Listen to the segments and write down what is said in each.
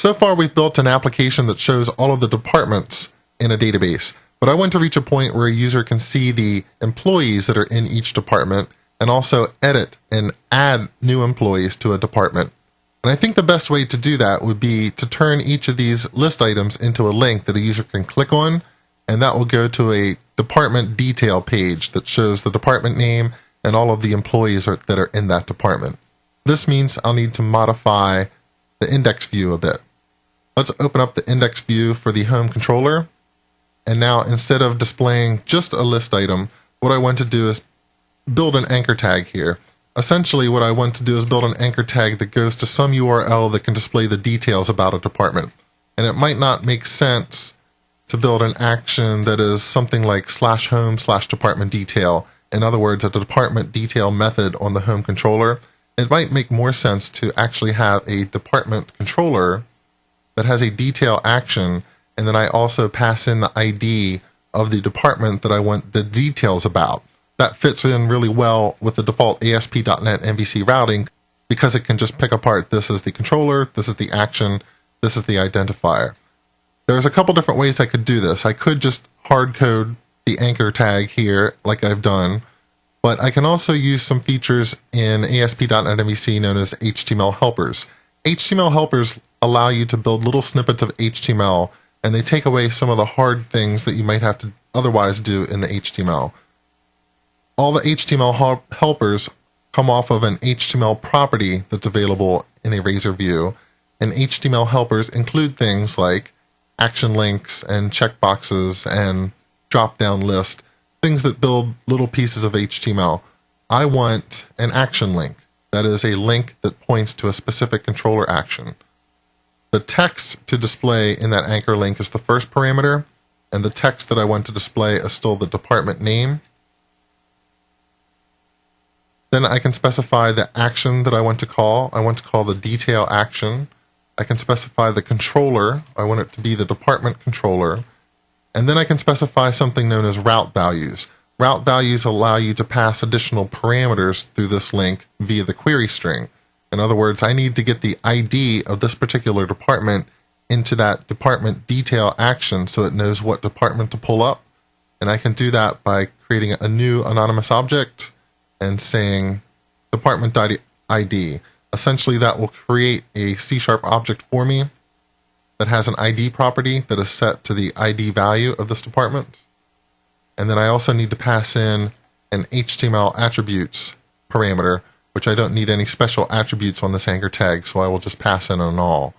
So far, we've built an application that shows all of the departments in a database, but I want to reach a point where a user can see the employees that are in each department and also edit and add new employees to a department. And I think the best way to do that would be to turn each of these list items into a link that a user can click on, and that will go to a department detail page that shows the department name and all of the employees that are in that department. This means I'll need to modify the index view a bit. Let's open up the index view for the home controller. And now, instead of displaying just a list item, what I want to do is build an anchor tag here. Essentially, what I want to do is build an anchor tag that goes to some URL that can display the details about a department. And it might not make sense to build an action that is something like /home/department detail. In other words, a department detail method on the home controller. It might make more sense to actually have a department controller that has a detail action, and then I also pass in the ID of the department that I want the details about. That fits in really well with the default ASP.NET MVC routing because it can just pick apart this is the controller, this is the action, this is the identifier. There's a couple different ways I could do this. I could just hard code the anchor tag here like I've done, but I can also use some features in ASP.NET MVC known as HTML helpers. HTML helpers allow you to build little snippets of HTML, and they take away some of the hard things that you might have to otherwise do in the HTML. All the HTML helpers come off of an HTML property that's available in a Razor view, and HTML helpers include things like action links and checkboxes and drop-down list, things that build little pieces of HTML. I want an action link. That is a link that points to a specific controller action. The text to display in that anchor link is the first parameter, and the text that I want to display is still the department name. Then I can specify the action that I want to call. I want to call the detail action. I can specify the controller. I want it to be the department controller. And then I can specify something known as route values. Route values allow you to pass additional parameters through this link via the query string. In other words, I need to get the ID of this particular department into that department detail action so it knows what department to pull up. And I can do that by creating a new anonymous object and saying department ID. Essentially, that will create a C# object for me that has an ID property that is set to the ID value of this department. And then I also need to pass in an HTML attributes parameter, which I don't need any special attributes on this anchor tag, so I will just pass in an all.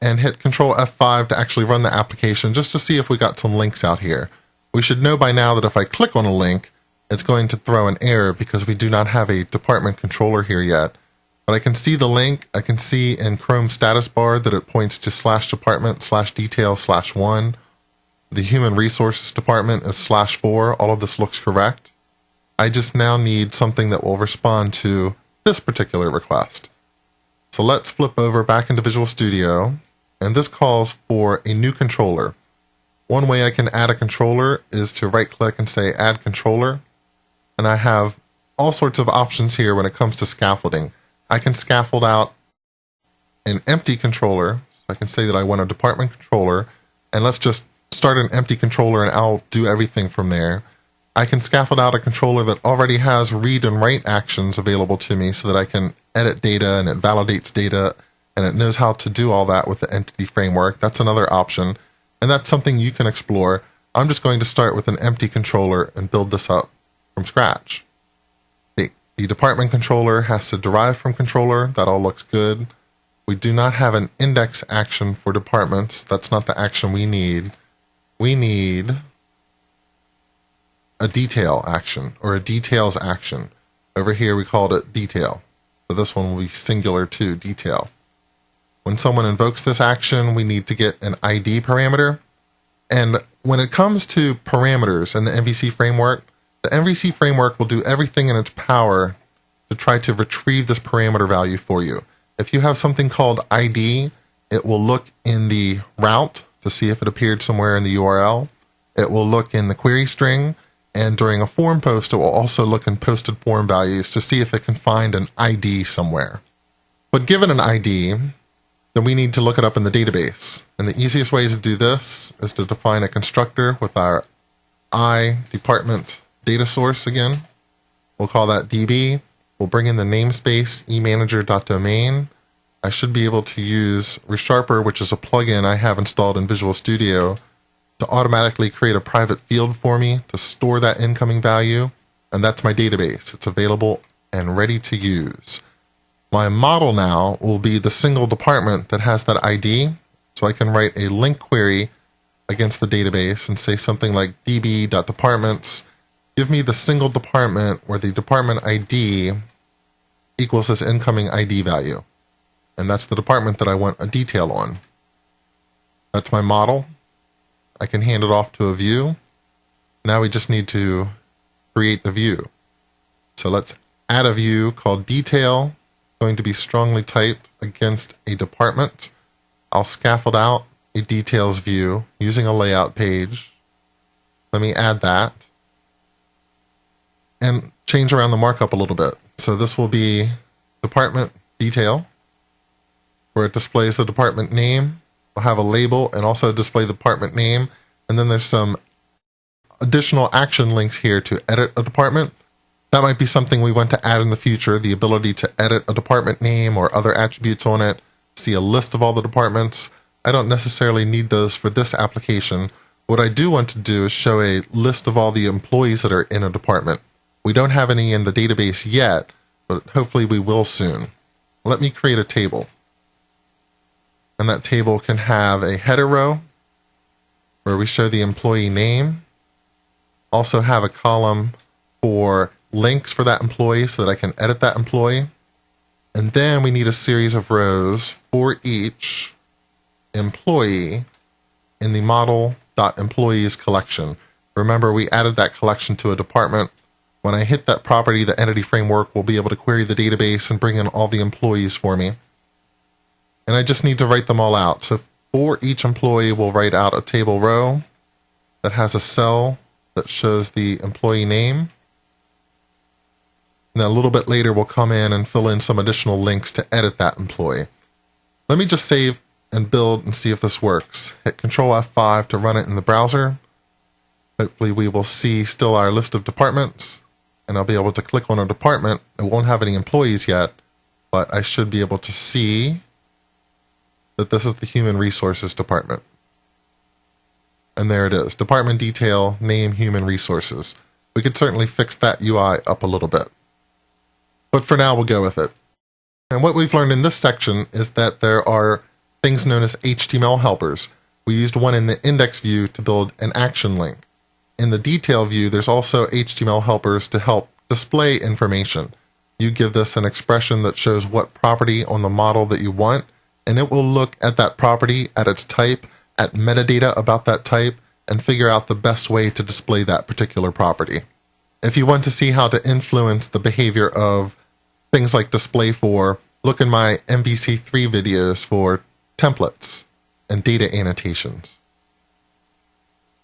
And hit Control F5 to actually run the application just to see if we got some links out here. We should know by now that if I click on a link, it's going to throw an error because we do not have a department controller here yet. But I can see the link. I can see in Chrome status bar that it points to /department/detail/1. The human resources department is /4. All of this looks correct. I just now need something that will respond to this particular request. So let's flip over back into Visual Studio, and this calls for a new controller. One way I can add a controller is to right-click and say Add Controller, and I have all sorts of options here when it comes to scaffolding. I can scaffold out an empty controller, so I can say that I want a department controller, and let's just start an empty controller and I'll do everything from there. I can scaffold out a controller that already has read and write actions available to me so that I can edit data and it validates data and it knows how to do all that with the entity framework. That's another option, and that's something you can explore. I'm just going to start with an empty controller and build this up from scratch. The department controller has to derive from controller. That all looks good. We do not have an index action for departments. That's not the action we need. We need a detail action or a details action. Over here we called it detail. So this one will be singular to detail. When someone invokes this action, we need to get an ID parameter. And when it comes to parameters in the MVC framework, the MVC framework will do everything in its power to try to retrieve this parameter value for you. If you have something called ID, it will look in the route to see if it appeared somewhere in the URL. It will look in the query string, And during a form post, it will also look in posted form values to see if it can find an ID somewhere. But given an ID, then we need to look it up in the database. And the easiest way to do this is to define a constructor with our department data source again. We'll call that DB. We'll bring in the namespace emanager.domain. I should be able to use ReSharper, which is a plugin I have installed in Visual Studio, to automatically create a private field for me to store that incoming value. And that's my database. It's available and ready to use. My model now will be the single department that has that ID. So I can write a link query against the database and say something like db.departments. Give me the single department where the department ID equals this incoming ID value. And that's the department that I want a detail on. That's my model. I can hand it off to a view. Now we just need to create the view. So let's add a view called detail, going to be strongly typed against a department. I'll scaffold out a details view using a layout page. Let me add that and change around the markup a little bit. So this will be department detail, where it displays the department name. We'll have a label and also display the department name. And then there's some additional action links here to edit a department. That might be something we want to add in the future, the ability to edit a department name or other attributes on it, see a list of all the departments. I don't necessarily need those for this application. What I do want to do is show a list of all the employees that are in a department. We don't have any in the database yet, but hopefully we will soon. Let me create a table. And that table can have a header row where we show the employee name. Also have a column for links for that employee so that I can edit that employee. And then we need a series of rows for each employee in the model.employees collection. Remember, we added that collection to a department. When I hit that property, the entity framework will be able to query the database and bring in all the employees for me. And I just need to write them all out. So for each employee, we'll write out a table row that has a cell that shows the employee name. And then a little bit later, we'll come in and fill in some additional links to edit that employee. Let me just save and build and see if this works. Hit Control F5 to run it in the browser. Hopefully we will see still our list of departments, and I'll be able to click on a department. It won't have any employees yet, but I should be able to see that this is the Human Resources Department. And there it is, Department Detail, Name Human Resources. We could certainly fix that UI up a little bit. But for now, we'll go with it. And what we've learned in this section is that there are things known as HTML helpers. We used one in the index view to build an action link. In the detail view, there's also HTML helpers to help display information. You give this an expression that shows what property on the model that you want, and it will look at that property, at its type, at metadata about that type, and figure out the best way to display that particular property. If you want to see how to influence the behavior of things like display for, look in my MVC3 videos for templates and data annotations.